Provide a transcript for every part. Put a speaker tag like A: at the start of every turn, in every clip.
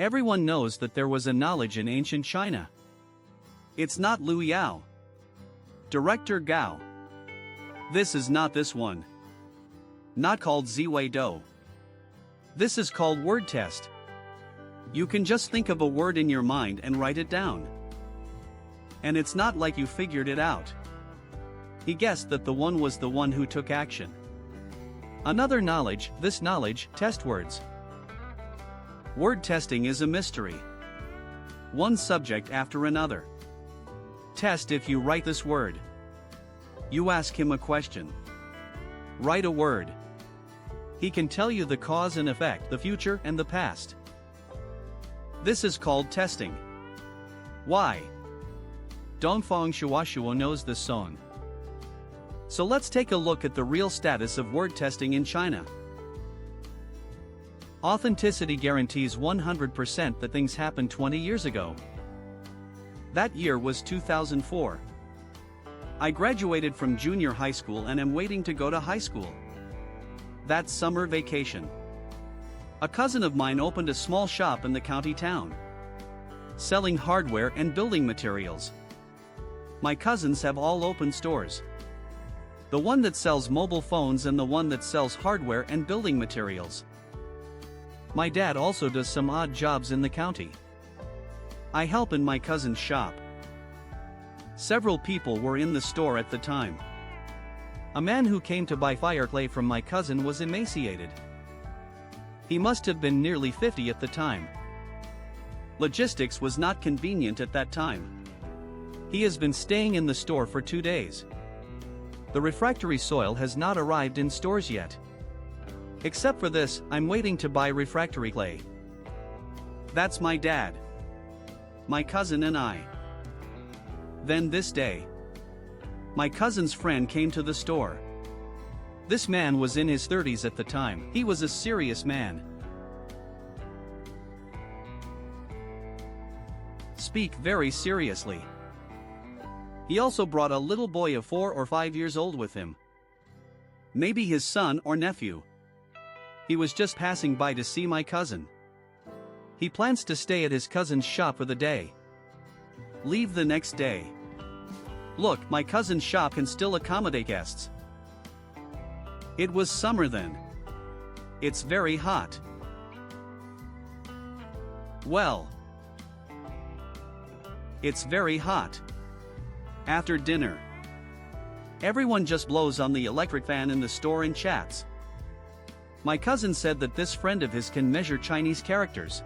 A: Everyone knows that there was a knowledge in ancient China. It's not Liu Yao. Director Gao. This is not this one. Not called Ziwei Do. This is called word test. You can just think of a word in your mind and write it down. And it's not like you figured it out. He guessed that the one was the one who took action. Another knowledge, this knowledge, test words. Word testing is a mystery. One subject after another. Test if you write this word. You ask him a question. Write a word. He can tell you the cause and effect, the future and the past. This is called testing. Why? Dongfang Shuoshuo knows this song. So let's take a look at the real status of word testing in China. Authenticity guarantees 100% that things happened 20 years ago. That year was 2004. I graduated from junior high school and am waiting to go to high school. That's summer vacation. A cousin of mine opened a small shop in the county town, selling hardware and building materials. My cousins have all opened stores. The one that sells mobile phones and the one that sells hardware and building materials. My dad also does some odd jobs in the county. I help in my cousin's shop. Several people were in the store at the time. A man who came to buy fire clay from my cousin was emaciated. He must have been nearly 50 at the time. Logistics was not convenient at that time. He has been staying in the store for 2 days. The refractory soil has not arrived in stores yet. Except for this, I'm waiting to buy refractory clay. That's my dad, my cousin and I. Then this day, my cousin's friend came to the store. This man was in his 30s at the time. He was a serious man. Speak very seriously. He also brought a little boy of 4 or 5 years old with him. Maybe his son or nephew. He was just passing by to see my cousin. He plans to stay at his cousin's shop for the day. Leave the next day. Look, my cousin's shop can still accommodate guests. It was summer then. It's very hot. Well, it's very hot. After dinner, everyone just blows on the electric fan in the store and chats. My cousin said that this friend of his can measure Chinese characters.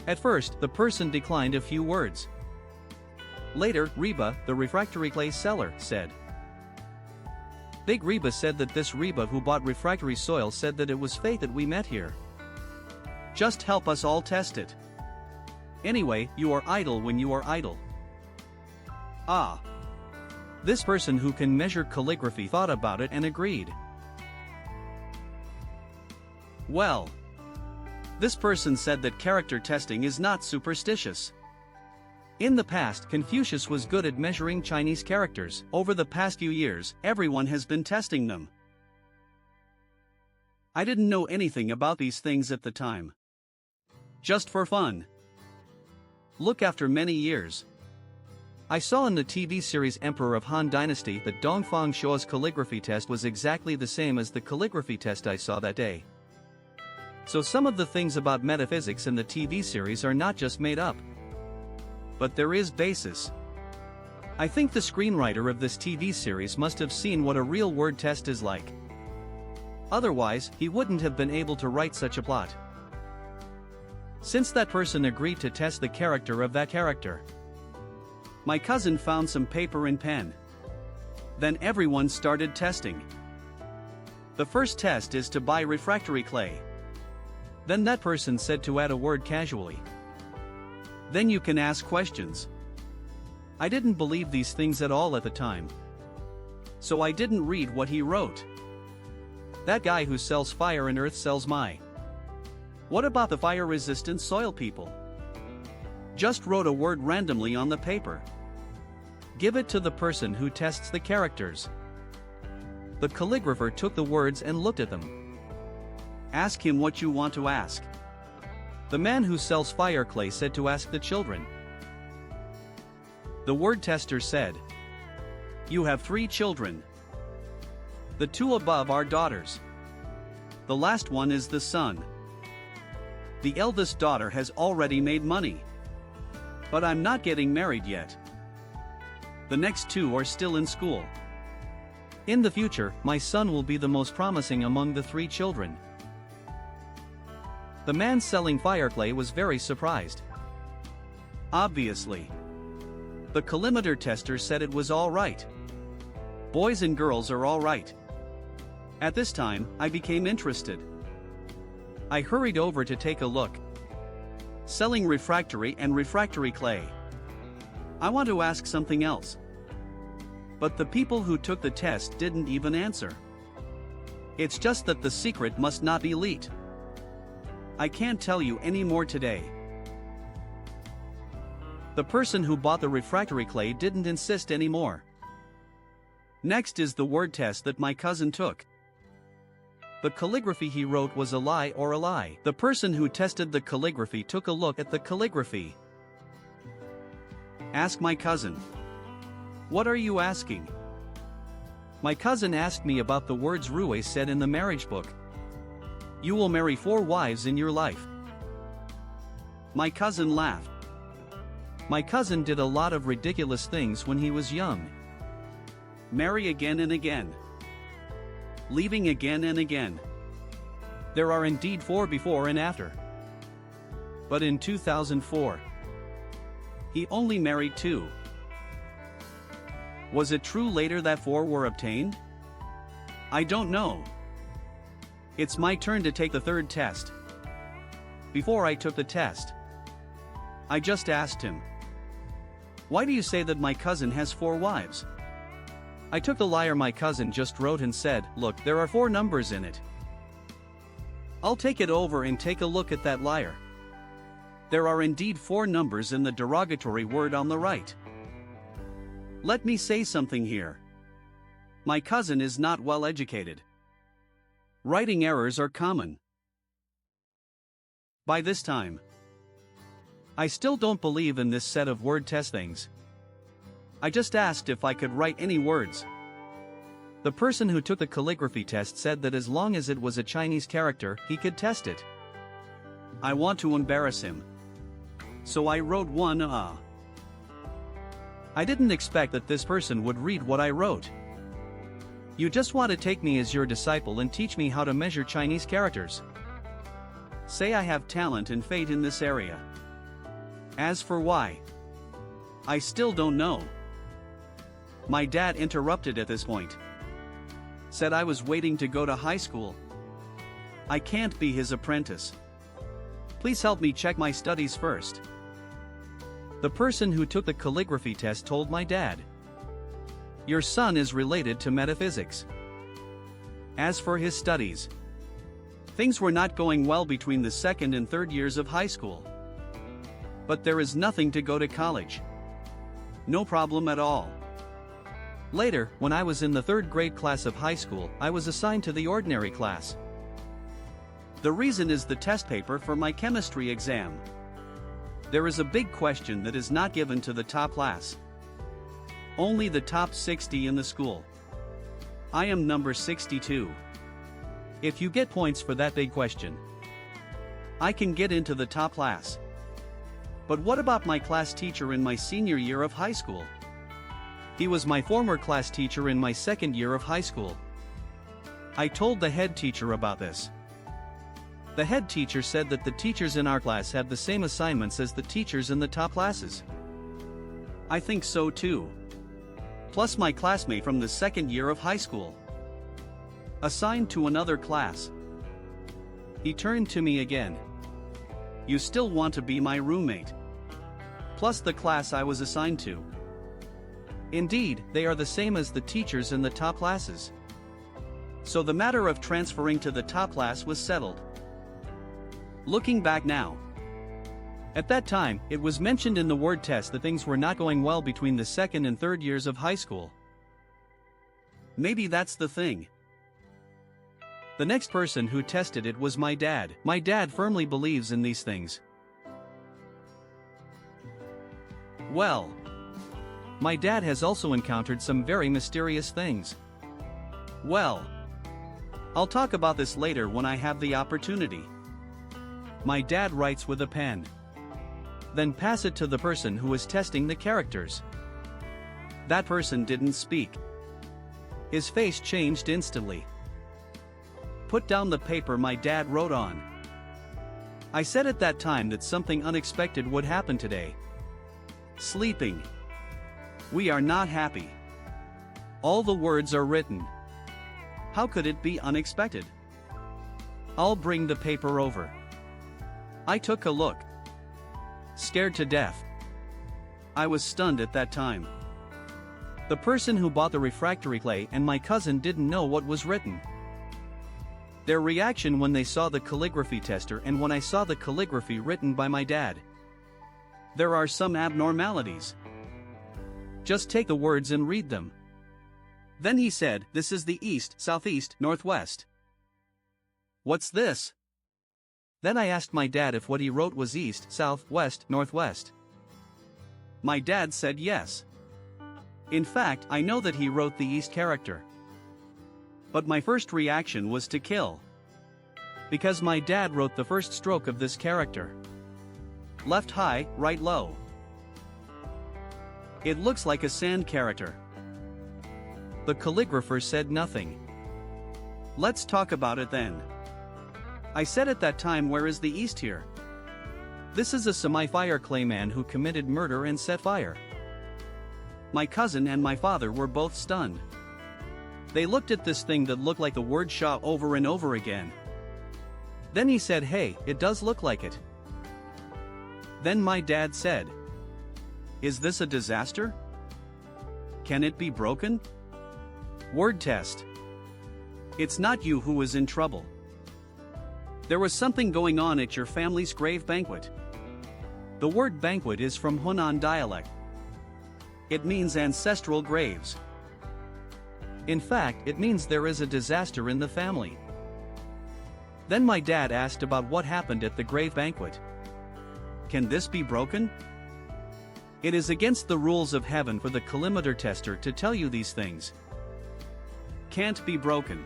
A: At first, the person declined a few words. Later, Reba, the refractory clay seller, said. Big Reba said that this Reba who bought refractory soil said that it was fate that we met here. Just help us all test it. Anyway, you are idle when you are idle. Ah. This person who can measure calligraphy thought about it and agreed. Well, this person said that character testing is not superstitious. In the past, Confucius was good at measuring Chinese characters. Over the past few years, everyone has been testing them. I didn't know anything about these things at the time. Just for fun. Look, after many years, I saw in the TV series Emperor of Han Dynasty that Dongfang Shuo's calligraphy test was exactly the same as the calligraphy test I saw that day. So some of the things about metaphysics in the TV series are not just made up. But there is basis. I think the screenwriter of this TV series must have seen what a real word test is like. Otherwise, he wouldn't have been able to write such a plot. Since that person agreed to test the character of that character, my cousin found some paper and pen. Then everyone started testing. The first test is to buy refractory clay. Then that person said to add a word casually. Then you can ask questions. I didn't believe these things at all at the time. So I didn't read what he wrote. That guy who sells fire and earth sells my. What about the fire-resistant soil people? Just wrote a word randomly on the paper. Give it to the person who tests the characters. The calligrapher took the words and looked at them. Ask him what you want to ask. The man who sells fire clay said to ask the children. The word tester said, "You have 3 children. The 2 above are daughters. The last one is the son. The eldest daughter has already made money. But I'm not getting married yet. The next 2 are still in school. In the future, my son will be the most promising among the 3 children." The man selling fire clay was very surprised. Obviously. The collimator tester said it was all right. Boys and girls are all right. At this time, I became interested. I hurried over to take a look. Selling refractory and refractory clay. I want to ask something else. But the people who took the test didn't even answer. It's just that the secret must not be leaked. I can't tell you any more today. The person who bought the refractory clay didn't insist anymore. Next is the word test that my cousin took. The calligraphy he wrote was a lie or a lie. The person who tested the calligraphy took a look at the calligraphy. Ask my cousin. What are you asking? My cousin asked me about the words Ruey said in the marriage book. You will marry 4 wives in your life. My cousin laughed. My cousin did a lot of ridiculous things when he was young. Marry again and again. Leaving again and again. There are indeed 4 before and after. But in 2004, he only married 2. Was it true later that 4 were obtained? I don't know. It's my turn to take the 3rd test. Before I took the test, I just asked him, "Why do you say that my cousin has 4 wives?" I took the liar my cousin just wrote and said, "Look, there are 4 numbers in it." I'll take it over and take a look at that liar. There are indeed 4 numbers in the derogatory word on the right. Let me say something here. My cousin is not well educated. Writing errors are common. By this time, I still don't believe in this set of word test things. I just asked if I could write any words. The person who took the calligraphy test said that as long as it was a Chinese character, he could test it. I want to embarrass him. So I wrote one I didn't expect that this person would read what I wrote. You just want to take me as your disciple and teach me how to measure Chinese characters. Say I have talent and fate in this area. As for why, I still don't know. My dad interrupted at this point. Said I was waiting to go to high school. I can't be his apprentice. Please help me check my studies first. The person who took the calligraphy test told my dad, "Your son is related to metaphysics." As for his studies, things were not going well between the 2nd and 3rd years of high school. But there is nothing to go to college. No problem at all. Later, when I was in the 3rd grade class of high school, I was assigned to the ordinary class. The reason is the test paper for my chemistry exam. There is a big question that is not given to the top class. Only the top 60 in the school. I am number 62. If you get points for that big question, I can get into the top class. But what about my class teacher in my senior year of high school? He was my former class teacher in my 2nd year of high school. I told the head teacher about this. The head teacher said that the teachers in our class have the same assignments as the teachers in the top classes. I think so too. Plus my classmate from the 2nd year of high school. Assigned to another class. He turned to me again. You still want to be my roommate? Plus the class I was assigned to. Indeed, they are the same as the teachers in the top classes. So the matter of transferring to the top class was settled. Looking back now, at that time, it was mentioned in the word test that things were not going well between the 2nd and 3rd years of high school. Maybe that's the thing. The next person who tested it was my dad. My dad firmly believes in these things. Well, my dad has also encountered some very mysterious things. Well, I'll talk about this later when I have the opportunity. My dad writes with a pen. Then pass it to the person who is testing the characters. That person didn't speak. His face changed instantly. Put down the paper my dad wrote on. I said at that time that something unexpected would happen today. Sleeping. We are not happy. All the words are written. How could it be unexpected? I'll bring the paper over. I took a look. Scared to death. I was stunned at that time. The person who bought the refractory clay and my cousin didn't know what was written. Their reaction when they saw the calligraphy tester and when I saw the calligraphy written by my dad. There are some abnormalities. Just take the words and read them. Then he said, "This is the east, southeast, northwest." What's this? Then I asked my dad if what he wrote was east, south, west, northwest. My dad said yes. In fact, I know that he wrote the east character. But my first reaction was to kill. Because my dad wrote the first stroke of this character. Left high, right low. It looks like a sand character. The calligrapher said nothing. Let's talk about it then. I said at that time, where is the east here? This is a semi-fire clay man who committed murder and set fire. My cousin and my father were both stunned. They looked at this thing that looked like the word Shah over and over again. Then he said, "Hey, it does look like it." Then my dad said, "Is this a disaster? Can it be broken?" Word test. It's not you who is in trouble. There was something going on at your family's grave banquet. The word banquet is from Hunan dialect. It means ancestral graves. In fact, it means there is a disaster in the family. Then my dad asked about what happened at the grave banquet. Can this be broken? It is against the rules of heaven for the callimeter tester to tell you these things. Can't be broken.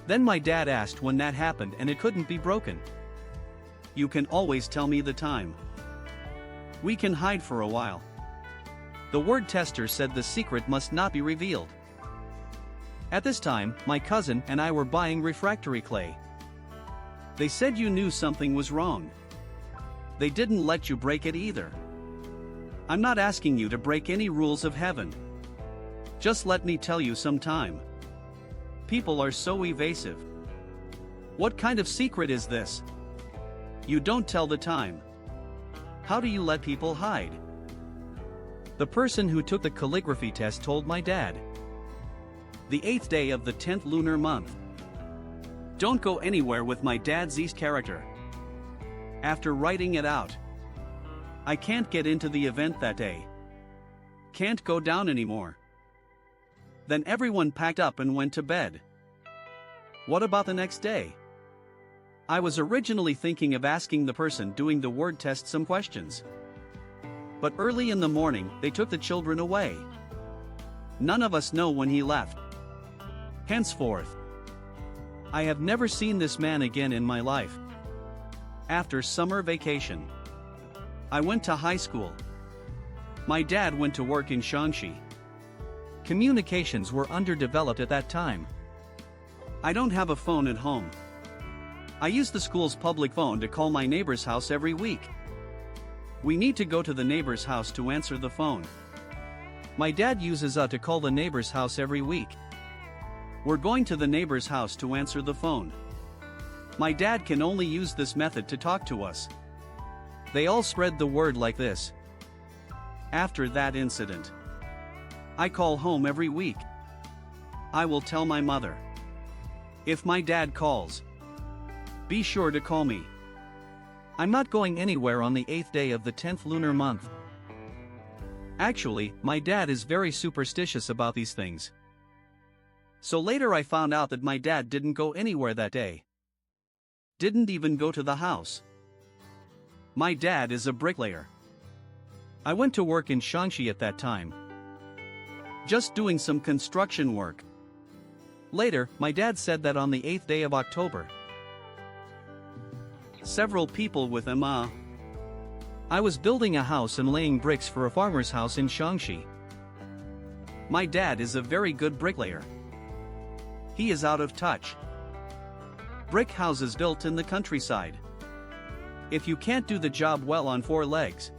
A: Then my dad asked when that happened and it couldn't be broken. You can always tell me the time. We can hide for a while. The word tester said the secret must not be revealed. At this time, my cousin and I were buying refractory clay. They said you knew something was wrong. They didn't let you break it either. I'm not asking you to break any rules of heaven. Just let me tell you some time. People are so evasive. What kind of secret is this? You don't tell the time. How do you let people hide? The person who took the calligraphy test told my dad. The 8th day of the 10th lunar month. Don't go anywhere with my dad's east character. After writing it out, I can't get into the event that day. Can't go down anymore. Then everyone packed up and went to bed. What about the next day? I was originally thinking of asking the person doing the word test some questions. But early in the morning, they took the children away. None of us know when he left. Henceforth, I have never seen this man again in my life. After summer vacation, I went to high school. My dad went to work in Shaanxi. Communications were underdeveloped at that time. I don't have a phone at home. I use the school's public phone to call my neighbor's house every week. We need to go to the neighbor's house to answer the phone. My dad uses to call the neighbor's house every week. We're going to the neighbor's house to answer the phone. My dad can only use this method to talk to us. They all spread the word like this. After that incident, I call home every week. I will tell my mother. If my dad calls, be sure to call me. I'm not going anywhere on the 8th day of the 10th lunar month. Actually, my dad is very superstitious about these things. So later I found out that my dad didn't go anywhere that day. Didn't even go to the house. My dad is a bricklayer. I went to work in Shaanxi at that time. Just doing some construction work. Later, my dad said that on the 8th day of October, several people with him, I was building a house and laying bricks for a farmer's house in Shaanxi. My dad is a very good bricklayer. He is out of touch. Brick houses built in the countryside. If you can't do the job well on 4 legs,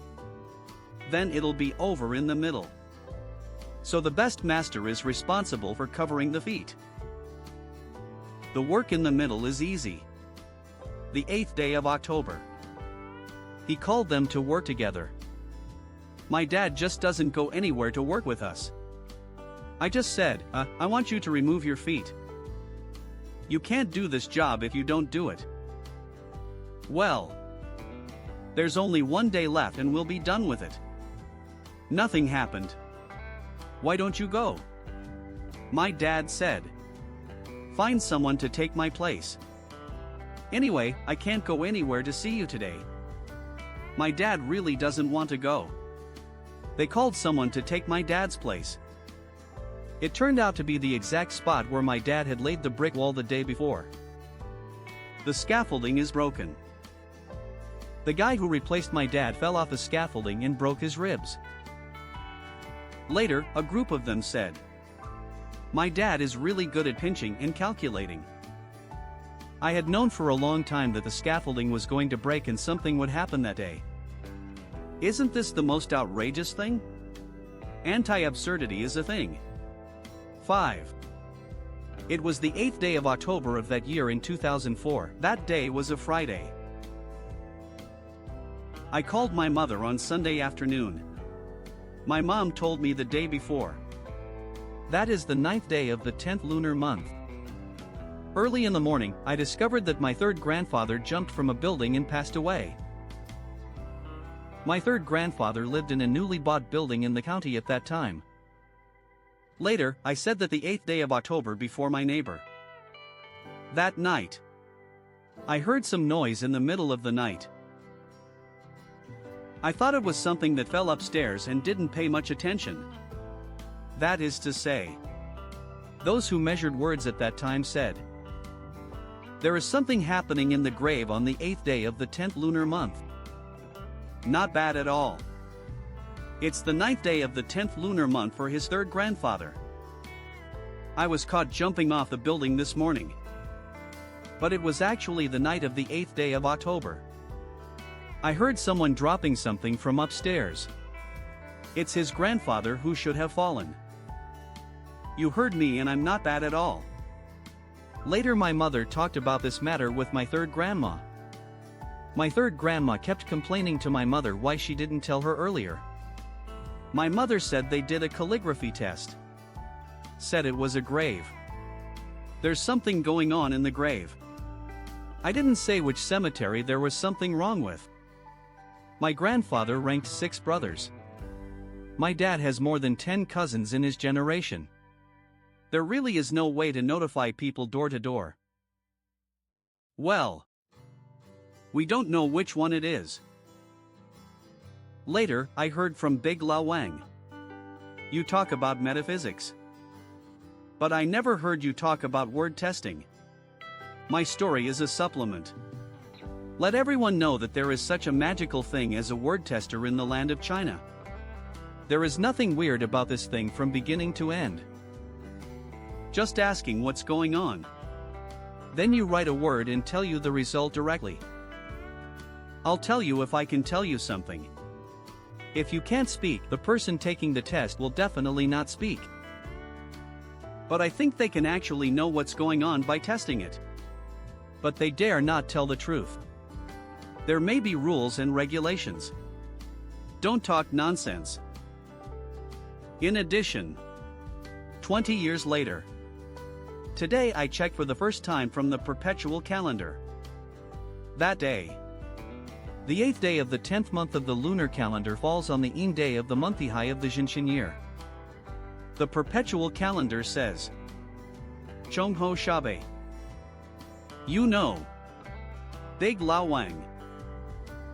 A: then it'll be over in the middle. So the best master is responsible for covering the feet. The work in the middle is easy. The 8th day of October. He called them to work together. My dad just doesn't go anywhere to work with us. I just said, I want you to remove your feet. You can't do this job if you don't do it. Well, there's only 1 day left and we'll be done with it. Nothing happened. Why don't you go? My dad said. Find someone to take my place. Anyway, I can't go anywhere to see you today. My dad really doesn't want to go. They called someone to take my dad's place. It turned out to be the exact spot where my dad had laid the brick wall the day before. The scaffolding is broken. The guy who replaced my dad fell off the scaffolding and broke his ribs. Later, a group of them said, my dad is really good at pinching and calculating. I had known for a long time that the scaffolding was going to break and something would happen that day. Isn't this the most outrageous thing? Anti-absurdity is a thing. 5. It was the 8th day of October of that year in 2004. That day was a Friday. I called my mother on Sunday afternoon. My mom told me the day before. That is the 9th day of the 10th lunar month. Early in the morning, I discovered that my third grandfather jumped from a building and passed away. My third grandfather lived in a newly bought building in the county at that time. Later, I said that the 8th day of October before my neighbor. That night, I heard some noise in the middle of the night. I thought it was something that fell upstairs and didn't pay much attention. That is to say, those who measured words at that time said, there is something happening in the grave on the 8th day of the 10th lunar month. Not bad at all. It's the 9th day of the 10th lunar month for his third grandfather. I was caught jumping off the building this morning. But it was actually the night of the 8th day of October. I heard someone dropping something from upstairs. It's his grandfather who should have fallen. You heard me and I'm not bad at all. Later my mother talked about this matter with my third grandma. My third grandma kept complaining to my mother why she didn't tell her earlier. My mother said they did a calligraphy test. Said it was a grave. There's something going on in the grave. I didn't say which cemetery there was something wrong with. My grandfather ranked 6 brothers. My dad has more than 10 cousins in his generation. There really is no way to notify people door to door. Well, we don't know which one it is. Later, I heard from Big Lao Wang. You talk about metaphysics. But I never heard you talk about word testing. My story is a supplement. Let everyone know that there is such a magical thing as a word tester in the land of China. There is nothing weird about this thing from beginning to end. Just asking what's going on. Then you write a word and tell you the result directly. I'll tell you if I can tell you something. If you can't speak, the person taking the test will definitely not speak. But I think they can actually know what's going on by testing it. But they dare not tell the truth. There may be rules and regulations. Don't talk nonsense. In addition, 20 years later, today I checked for the first time from the perpetual calendar. That day, the 8th day of the 10th month of the lunar calendar falls on the Yin day of the monthly high of the Jinshin year. The perpetual calendar says, Chongho Shabe. You know. Big Lao Wang.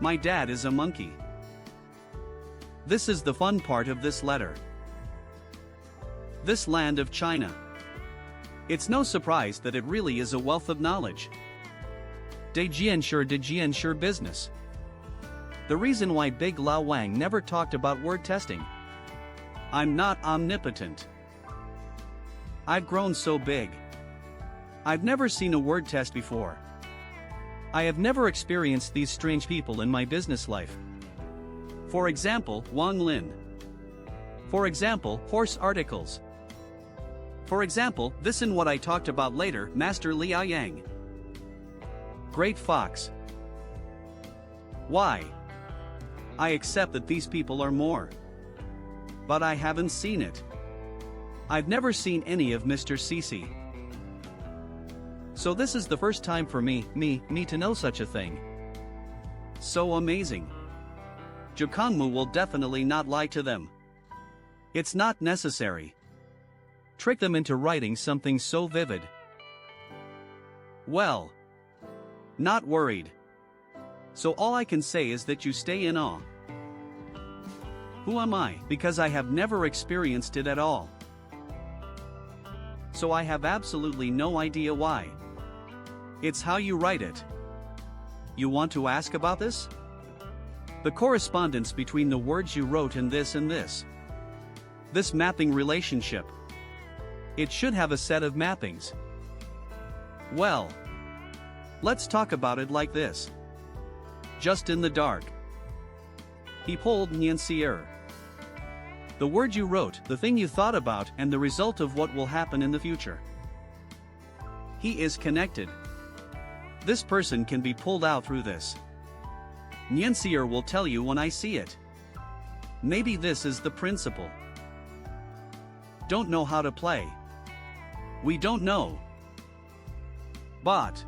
A: My dad is a monkey. This is the fun part of this letter. This land of China. It's no surprise that it really is a wealth of knowledge. De Jianshi business. The reason why Big Lao Wang never talked about word testing. I'm not omnipotent. I've grown so big. I've never seen a word test before. I have never experienced these strange people in my business life. For example, Wang Lin. For example, horse articles. For example, this and what I talked about later, Master Liao Yang. Great Fox. Why? I accept that these people are more. But I haven't seen it. I've never seen any of Mr. Cece. So this is the first time for me to know such a thing. So amazing. Jukanmu will definitely not lie to them. It's not necessary. Trick them into writing something so vivid. Well. Not worried. So all I can say is that you stay in awe. Who am I? Because I have never experienced it at all. So I have absolutely no idea why. It's how you write it. You want to ask about this? The correspondence between the words you wrote and this. This mapping relationship. It should have a set of mappings. Well. Let's talk about it like this. Just in the dark. He pulled Nianxier. The word you wrote, the thing you thought about, and the result of what will happen in the future. He is connected. This person can be pulled out through this. Nianxier will tell you when I see it. Maybe this is the principle. Don't know how to play. We don't know. But